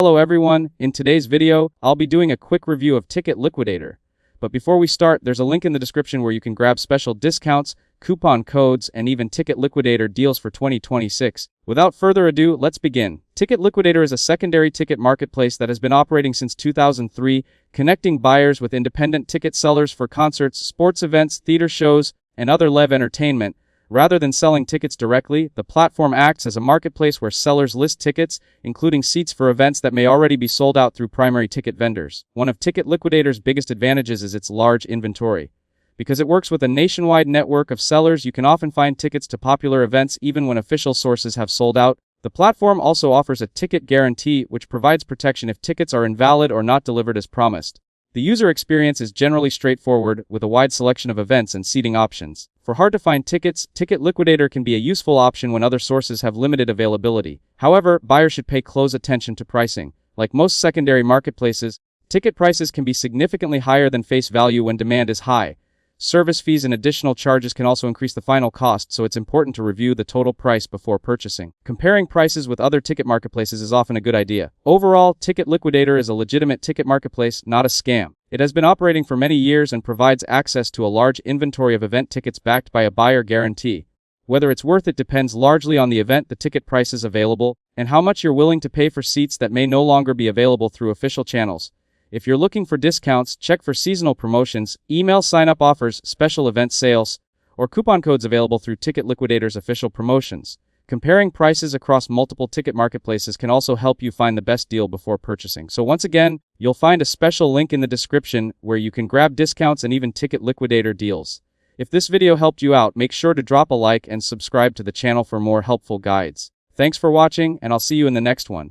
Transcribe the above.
Hello everyone, in today's video, I'll be doing a quick review of Ticket Liquidator. But before we start, there's a link in the description where you can grab special discounts, coupon codes, and even Ticket Liquidator deals for 2026. Without further ado, let's begin. Ticket Liquidator is a secondary ticket marketplace that has been operating since 2003, connecting buyers with independent ticket sellers for concerts, sports events, theater shows, and other live entertainment. Rather than selling tickets directly, the platform acts as a marketplace where sellers list tickets, including seats for events that may already be sold out through primary ticket vendors. One of Ticket Liquidator's biggest advantages is its large inventory. Because it works with a nationwide network of sellers, you can often find tickets to popular events even when official sources have sold out. The platform also offers a ticket guarantee, which provides protection if tickets are invalid or not delivered as promised. The user experience is generally straightforward, with a wide selection of events and seating options. For hard-to-find tickets, Ticket Liquidator can be a useful option when other sources have limited availability. However, buyers should pay close attention to pricing. Like most secondary marketplaces, ticket prices can be significantly higher than face value when demand is high. Service fees and additional charges can also increase the final cost, so it's important to review the total price before purchasing. Comparing prices with other ticket marketplaces is often a good idea. Overall, Ticket Liquidator is a legitimate ticket marketplace, not a scam. It has been operating for many years and provides access to a large inventory of event tickets backed by a buyer guarantee. Whether it's worth it depends largely on the event, the ticket prices available, and how much you're willing to pay for seats that may no longer be available through official channels. If you're looking for discounts, check for seasonal promotions, email sign-up offers, special event sales, or coupon codes available through Ticket Liquidator's official promotions. Comparing prices across multiple ticket marketplaces can also help you find the best deal before purchasing. So once again, you'll find a special link in the description where you can grab discounts and even Ticket Liquidator deals. If this video helped you out, make sure to drop a like and subscribe to the channel for more helpful guides. Thanks for watching, and I'll see you in the next one.